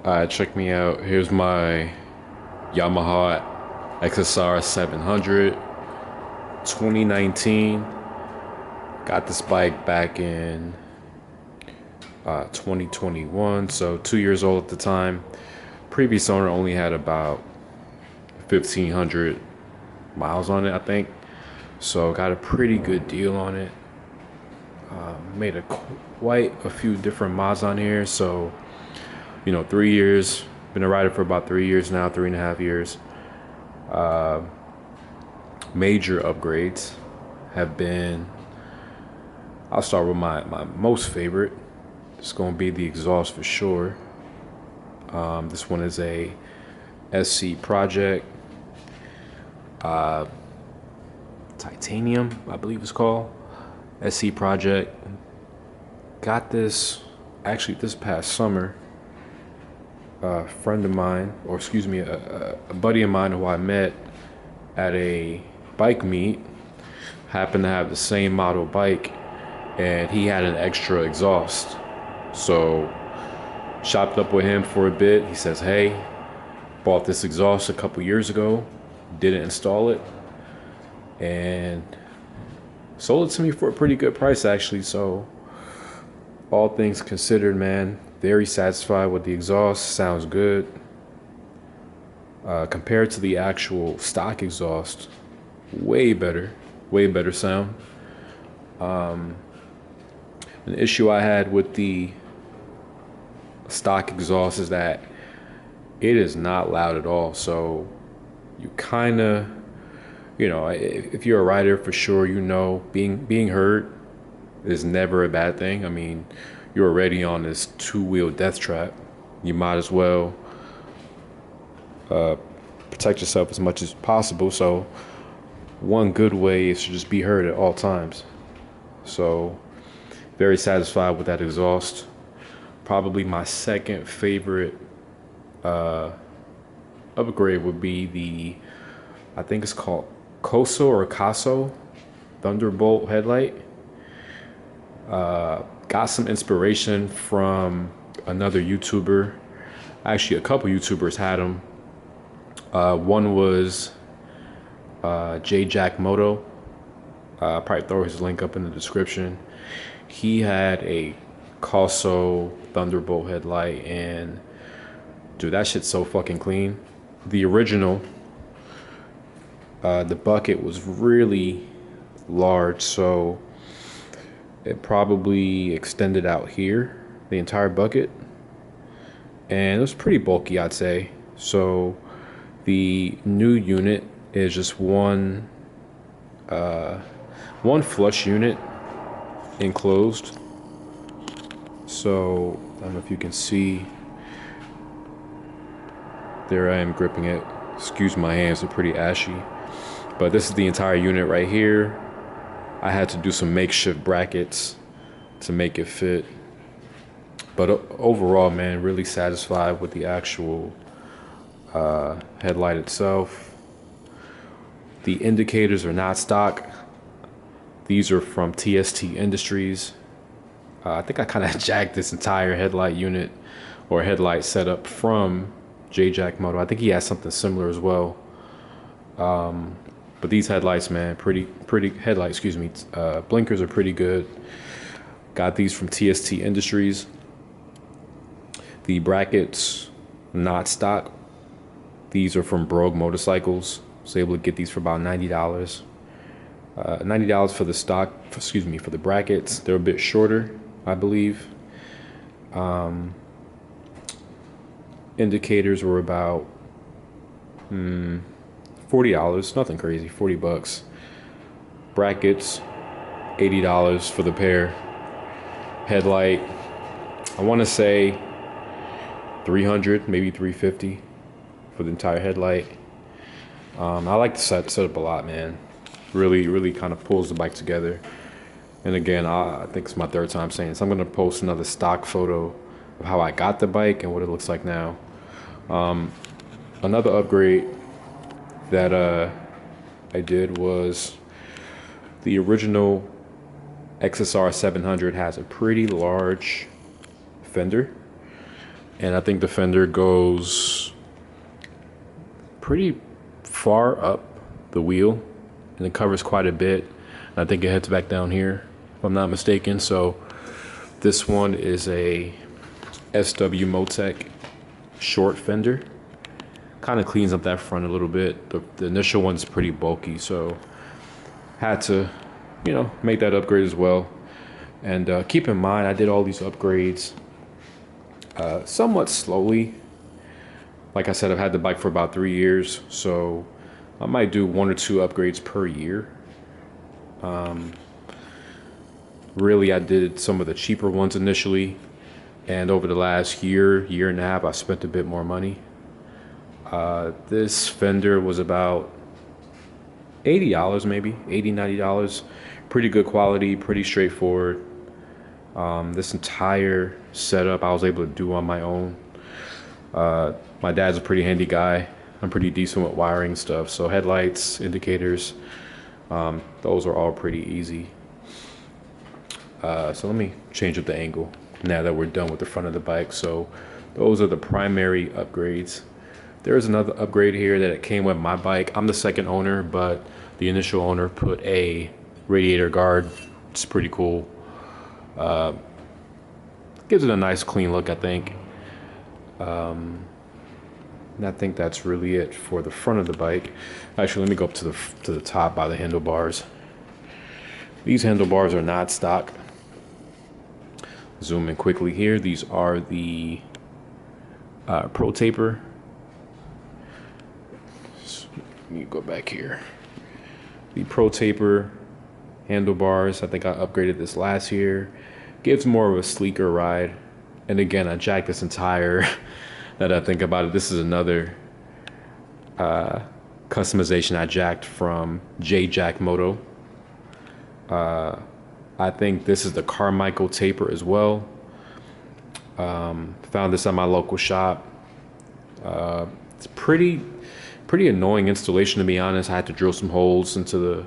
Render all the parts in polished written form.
Check me out. Here's my Yamaha XSR700 2019. Got this bike back in 2021, so 2 years old at the time. Previous owner only had about 1,500 miles on it, I think. So got a pretty good deal on it. Made quite a few different mods on here. So 3 years. Been a rider for about 3 years now, 3.5 years. Major upgrades have been. I'll start with my most favorite. It's going to be the exhaust for sure. This one is a SC Project Titanium, I believe it's called. SC Project. Got this actually this past summer. A friend of mine, or excuse me, a buddy of mine who I met at a bike meet, happened to have the same model bike, and he had an extra exhaust. So shopped up with him for a bit. He says, hey, bought this exhaust a couple years ago, didn't install it, and sold it to me for a pretty good price actually. So all things considered, man, very satisfied with the exhaust. Sounds good. Compared to the actual stock exhaust, way better sound. An issue I had with the stock exhaust is that it is not loud at all. So you kind of, if you're a rider for sure, being heard is never a bad thing. I mean, you're already on this two-wheel death trap. You might as well protect yourself as much as possible. So one good way is to just be heard at all times. So very satisfied with that exhaust. Probably my second favorite upgrade would be I think it's called Koso or Caso Thunderbolt headlight. Got some inspiration from another YouTuber. Actually, a couple YouTubers had them. One was Jack Moto. I'll probably throw his link up in the description. He had a Koso Thunderbolt headlight, and dude, that shit's so fucking clean. The original, the bucket was really large, so it probably extended out here, the entire bucket, and it was pretty bulky, I'd say. So the new unit is just one flush unit enclosed. So I don't know if you can see, there I am gripping it. Excuse my hands, they're pretty ashy, but this is the entire unit right here. I had to do some makeshift brackets to make it fit. But overall, man, really satisfied with the actual headlight itself. The indicators are not stock. These are from TST Industries. I think I kind of jacked this entire headlight unit or headlight setup from Jack Moto. I think he has something similar as well. But these headlights, man, pretty headlights, excuse me. Blinkers are pretty good. Got these from TST Industries. The brackets, not stock. These are from Brogue Motorcycles. I was able to get these for about $90. $90 for the stock, for the brackets. They're a bit shorter, I believe. Indicators were about $40, nothing crazy, $40. Brackets, $80 for the pair. Headlight, I want to say $300, maybe $350 for the entire headlight. I like the setup a lot, man. Really kind of pulls the bike together. And again, I think it's my third time saying this. I'm going to post another stock photo of how I got the bike and what it looks like now. Another upgrade that I did was the original XSR700 has a pretty large fender. and I think the fender goes pretty far up the wheel, and it covers quite a bit. And I think it heads back down here, if I'm not mistaken. So this one is a SW Motec short fender. Kind of cleans up that front a little bit. The initial one's pretty bulky, so had to, you know, make that upgrade as well. And keep in mind, I did all these upgrades somewhat slowly. Like I said, I've had the bike for about 3 years, so I might do 1 or 2 upgrades per year. Really, I did some of the cheaper ones initially, and over the last year and a half, I spent a bit more money. This fender was about $80, maybe $80, $90. Pretty good quality, pretty straightforward. This entire setup I was able to do on my own. My dad's a pretty handy guy. I'm pretty decent with wiring stuff, so headlights, indicators, those are all pretty easy. So let me change up the angle now that we're done with the front of the bike. So those are the primary upgrades. There is another upgrade here that it came with my bike. I'm the second owner, but the initial owner put a radiator guard. It's pretty cool. Gives it a nice clean look, I think. And I think that's really it for the front of the bike. Actually, let me go up to the top by the handlebars. These handlebars are not stock. Zoom in quickly here. These are the Pro Taper. Let me go back here. The Pro Taper handlebars. I think I upgraded this last year. Gives more of a sleeker ride. And again, I jacked this entire, now that I think about it, this is another customization I jacked from J-Jack Moto. I think this is the Carmichael taper as well. Found this at my local shop. It's pretty annoying installation, to be honest. I had to drill some holes into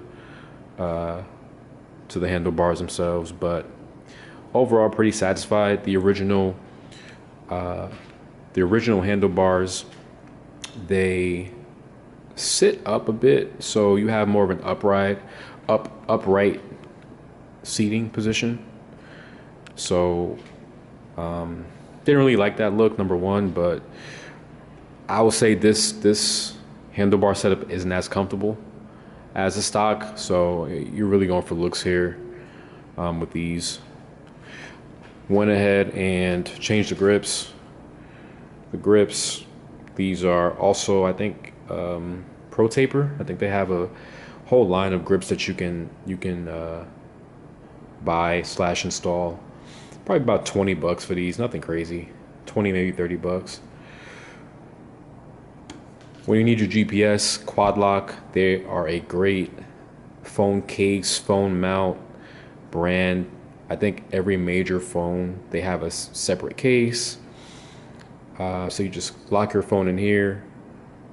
the handlebars themselves, but overall pretty satisfied. The original handlebars, they sit up a bit, so you have more of an upright seating position. So didn't really like that look, number one, but I will say this handlebar setup isn't as comfortable as the stock, so you're really going for looks here with these. Went ahead and changed the grips. These are also, I think, Pro Taper. I think they have a whole line of grips that you can buy / install. Probably about 20 bucks for these, nothing crazy. 20, maybe 30 bucks. When you need your GPS, quad lock, they are a great phone case, phone mount brand. I think every major phone, they have a separate case. So you just lock your phone in here.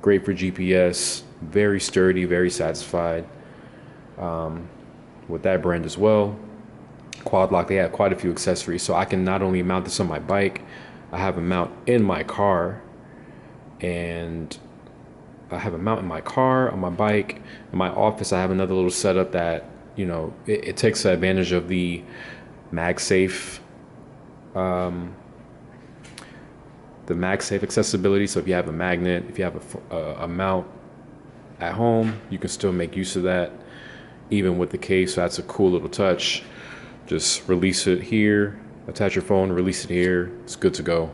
Great for GPS, very sturdy, very satisfied with that brand as well. Quad lock, they have quite a few accessories, so I can not only mount this on my bike, I have a mount in my car, and I have a mount in my car, on my bike. In my office, I have another little setup that, you know, it takes advantage of the MagSafe, accessibility. So if you have a magnet, if you have a mount at home, you can still make use of that, even with the case. So that's a cool little touch. Just release it here, attach your phone, release it here. It's good to go.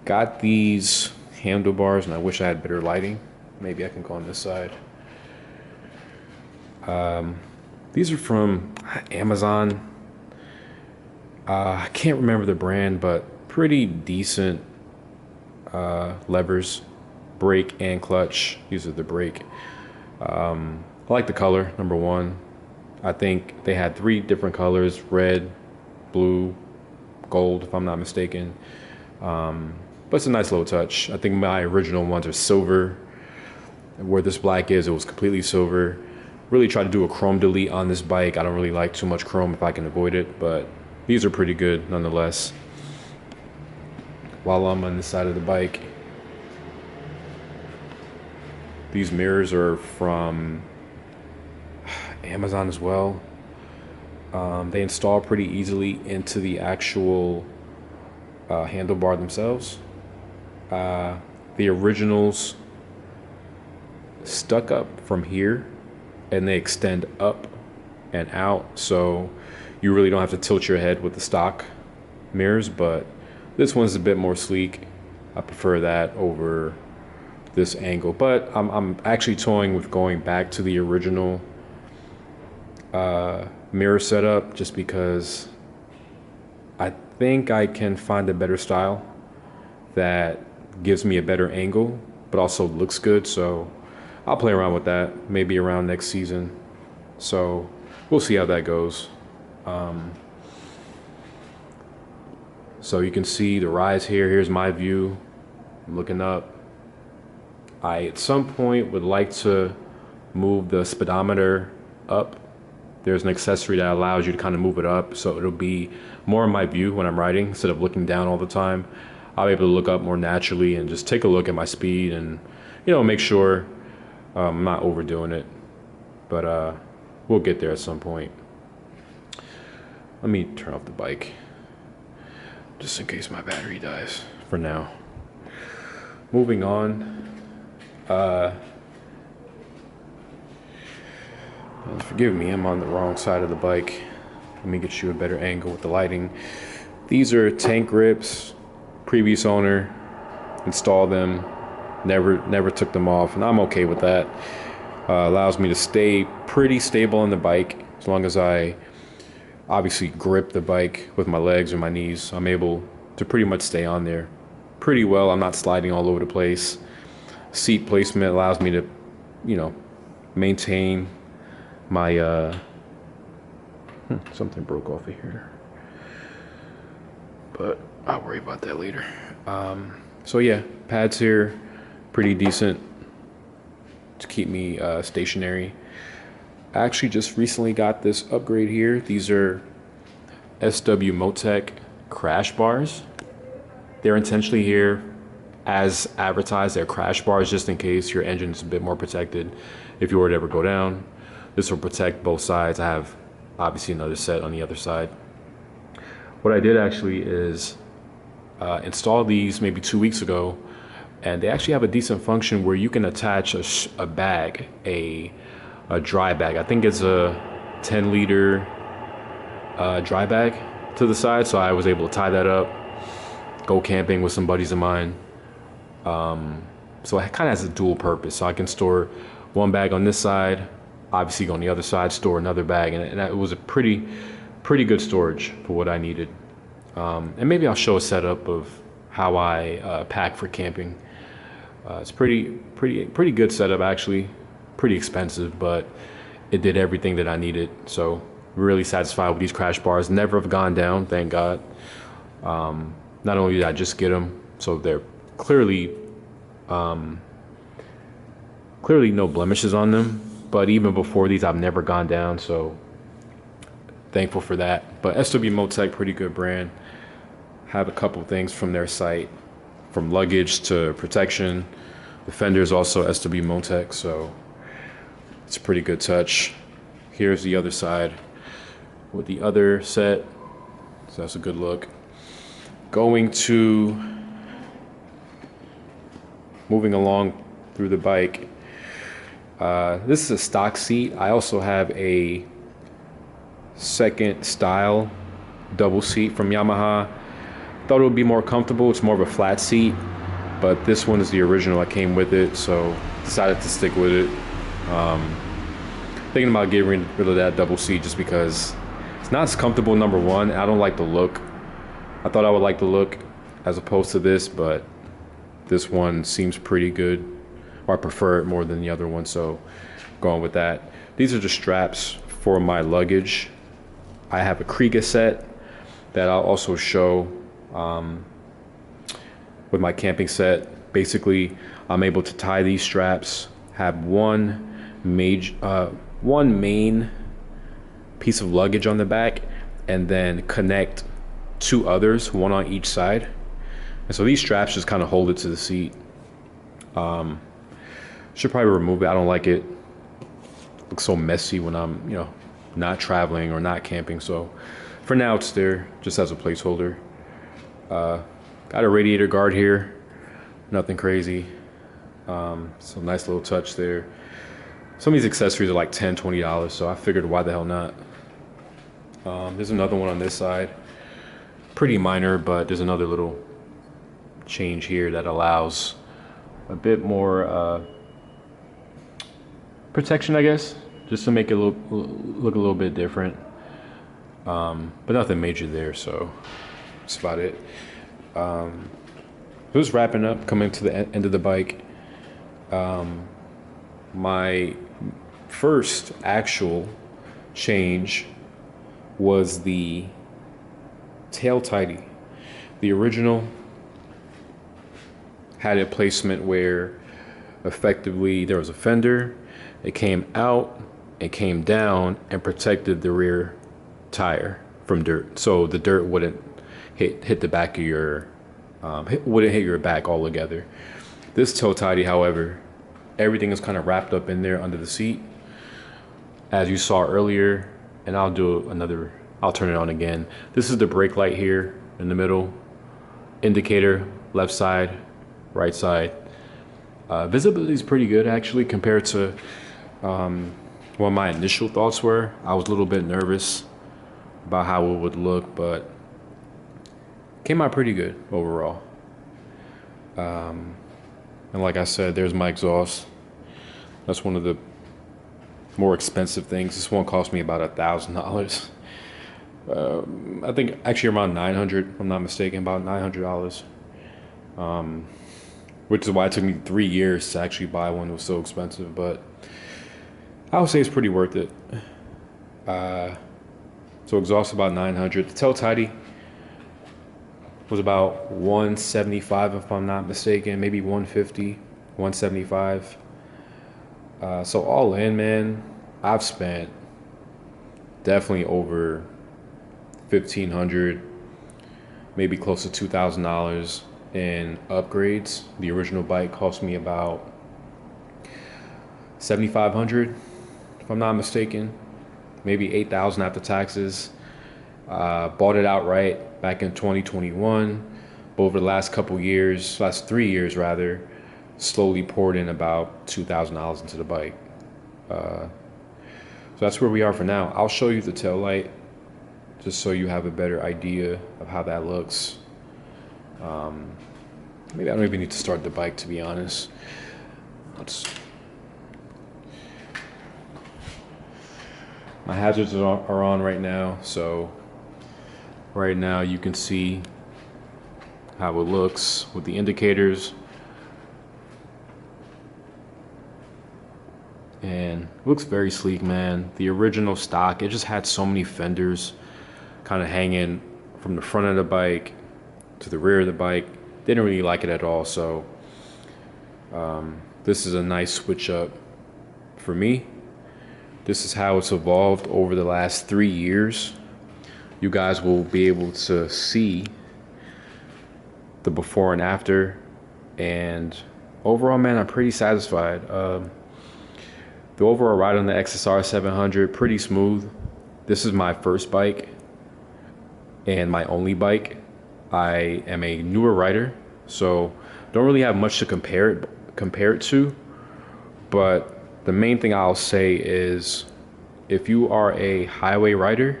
Got these handlebars, and I wish I had better lighting. Maybe I can go on this side. These are from Amazon. I can't remember the brand, but pretty decent levers, brake and clutch. These are the brake. I like the color, number one. I think they had 3 different colors: red, blue, gold, if I'm not mistaken. But it's a nice little touch. I think my original ones are silver. Where this black is, it was completely silver. Really tried to do a chrome delete on this bike. I don't really like too much chrome if I can avoid it, but these are pretty good nonetheless. While I'm on the side of the bike, these mirrors are from Amazon as well. They install pretty easily into the actual handlebar themselves. The originals stuck up from here and they extend up and out, so you really don't have to tilt your head with the stock mirrors, but this one's a bit more sleek. I prefer that over this angle, but I'm actually toying with going back to the original mirror setup just because I think I can find a better style that gives me a better angle but also looks good. So I'll play around with that maybe around next season, so we'll see how that goes. So you can see the rise here. Here's my view. I'm looking up. I at some point would like to move the speedometer up. There's an accessory that allows you to kind of move it up, so it'll be more in my view when I'm riding instead of looking down all the time. I'll be able to look up more naturally and just take a look at my speed and, you know, make sure I'm not overdoing it. But we'll get there at some point. Let me turn off the bike just in case my battery dies for now. Moving on. Forgive me, I'm on the wrong side of the bike. Let me get you a better angle with the lighting. These are tank grips. Previous owner installed them, never took them off, and I'm okay with that. Allows me to stay pretty stable on the bike as long as I obviously grip the bike with my legs or my knees. I'm able to pretty much stay on there pretty well. I'm not sliding all over the place. Seat placement allows me to, you know, maintain my something broke off of here, but I'll worry about that later. So yeah, pads here pretty decent to keep me stationary. I actually just recently got this upgrade here. These are SW Motec crash bars. They're intentionally here as advertised. They're crash bars just in case your engine is a bit more protected if you were to ever go down. This will protect both sides. I have obviously another set on the other side. What I did actually is install these maybe 2 weeks ago, and they actually have a decent function where you can attach a bag, a dry bag. I think it's a 10-liter dry bag to the side, so I was able to tie that up, go camping with some buddies of mine. So it kind of has a dual purpose, so I can store one bag on this side, obviously go on the other side, store another bag, and it was a pretty good storage for what I needed. And maybe I'll show a setup of how I pack for camping. It's pretty good setup actually. Pretty expensive, but it did everything that I needed. So really satisfied with these crash bars. Never have gone down, thank God. Not only did I just get them, so they're clearly no blemishes on them, but even before these I've never gone down, so thankful for that. But SW Motec, pretty good brand. Have a couple things from their site, from luggage to protection. The fender is also SW Motec, so it's a pretty good touch. Here's the other side with the other set, so that's a good look. Moving along through the bike. This is a stock seat. I also have a second style double seat from Yamaha. Thought it would be more comfortable. It's more of a flat seat, but this one is the original that came with it, so decided to stick with it. Thinking about getting rid of that double seat just because it's not as comfortable, number one. I don't like the look. I thought I would like the look as opposed to this, but this one seems pretty good, or I prefer it more than the other one, so going with that. These are the straps for my luggage. I have a Kriega set that I'll also show with my camping set. Basically, I'm able to tie these straps, have one main piece of luggage on the back, and then connect two others, one on each side. And so these straps just kind of hold it to the seat. Should probably remove it. I don't like it. Looks so messy when I'm, you know, not traveling or not camping. So for now it's there just as a placeholder. Got a radiator guard here, nothing crazy. So nice little touch there. Some of these accessories are like $10, $20, so I figured why the hell not. There's another one on this side, pretty minor, but there's another little change here that allows a bit more protection, I guess, just to make it look a little bit different. But nothing major there, so that's about it. Just wrapping up, coming to the end of the bike. My first actual change was the tail tidy. The original had a placement where effectively there was a fender, it came out, it came down and protected the rear tire from dirt, so the dirt wouldn't hit the back of your wouldn't hit your back altogether. This toe tidy, however, everything is kind of wrapped up in there under the seat, as you saw earlier. And I'll turn it on again. This is the brake light here in the middle, indicator left side, right side. Visibility is pretty good actually compared to what my initial thoughts were. I was a little bit nervous about how it would look, but came out pretty good overall. And like I said, there's my exhaust. That's one of the more expensive things. This one cost me about $1,000. I think actually around $900, if I'm not mistaken, about $900. Which is why it took me 3 years to actually buy one. It was so expensive, but I would say it's pretty worth it. So exhaust about $900. The tail tidy was about $175 if I'm not mistaken, maybe $150, $175. So all in, man, I've spent definitely over $1,500, maybe close to $2,000 in upgrades. The original bike cost me about $7,500 if I'm not mistaken, maybe $8,000 after taxes. Bought it outright back in 2021, but over the last couple years, last 3 years rather, slowly poured in about $2,000 into the bike. So that's where we are for now. I'll show you the tail light just so you have a better idea of how that looks. Maybe I don't even need to start the bike, to be honest. My hazards are on right now, so right now you can see how it looks with the indicators. And it looks very sleek, man. The original stock, it just had so many fenders kind of hanging from the front of the bike to the rear of the bike. Didn't really like it at all, so this is a nice switch up for me. This is how it's evolved over the last 3 years. You guys will be able to see the before and after, and overall, man, I'm pretty satisfied. The overall ride on the XSR700, pretty smooth. This is my first bike and my only bike. I am a newer rider, so don't really have much to compare it to. But the main thing I'll say is, if you are a highway rider,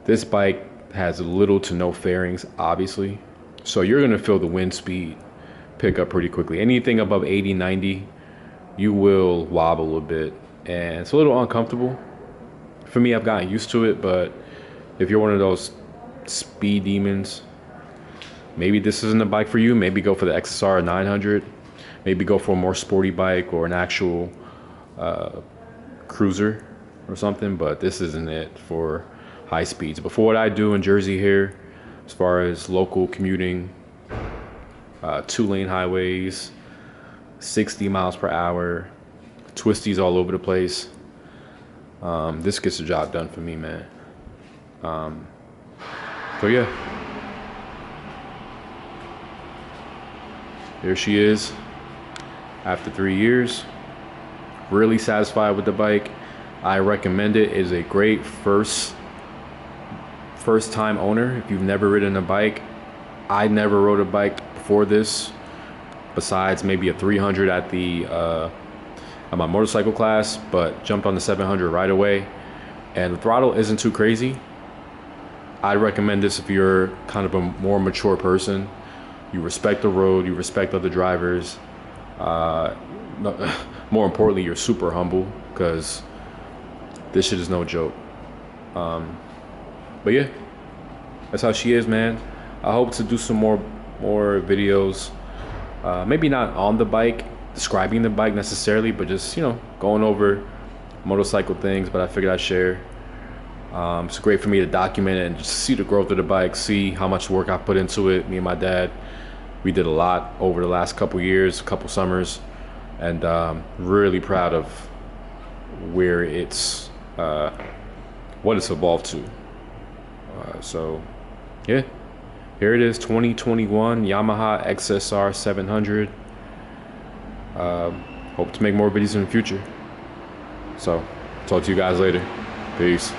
this bike has little to no fairings, obviously. So you're gonna feel the wind speed pick up pretty quickly. Anything above 80, 90, you will wobble a bit, and it's a little uncomfortable. For me, I've gotten used to it, but if you're one of those speed demons, maybe this isn't a bike for you. Maybe go for the XSR900. Maybe go for a more sporty bike or an actual cruiser or something, but this isn't it for high speeds. But for what I do in Jersey here, as far as local commuting, 2-lane highways, 60 miles per hour, twisties all over the place, this gets the job done for me, man. So yeah, here she is after 3 years. Really satisfied with the bike. I recommend it. It is a great first time owner. If you've never ridden a bike, I never rode a bike before this, besides maybe a 300 at my motorcycle class, but jumped on the 700 right away. And the throttle isn't too crazy. I'd recommend this if you're kind of a more mature person. You respect the road, you respect other drivers. More importantly, you're super humble, because this shit is no joke. But yeah, that's how she is, man. I hope to do some more videos. Maybe not on the bike, describing the bike necessarily, but just, you know, going over motorcycle things. But I figured I'd share. It's great for me to document it and just see the growth of the bike, see how much work I put into it. Me and my dad, we did a lot over the last couple years, couple summers, and really proud of where it's what it's evolved to. So yeah, here it is, 2021 Yamaha XSR700. Hope to make more videos in the future. So talk to you guys later. Peace.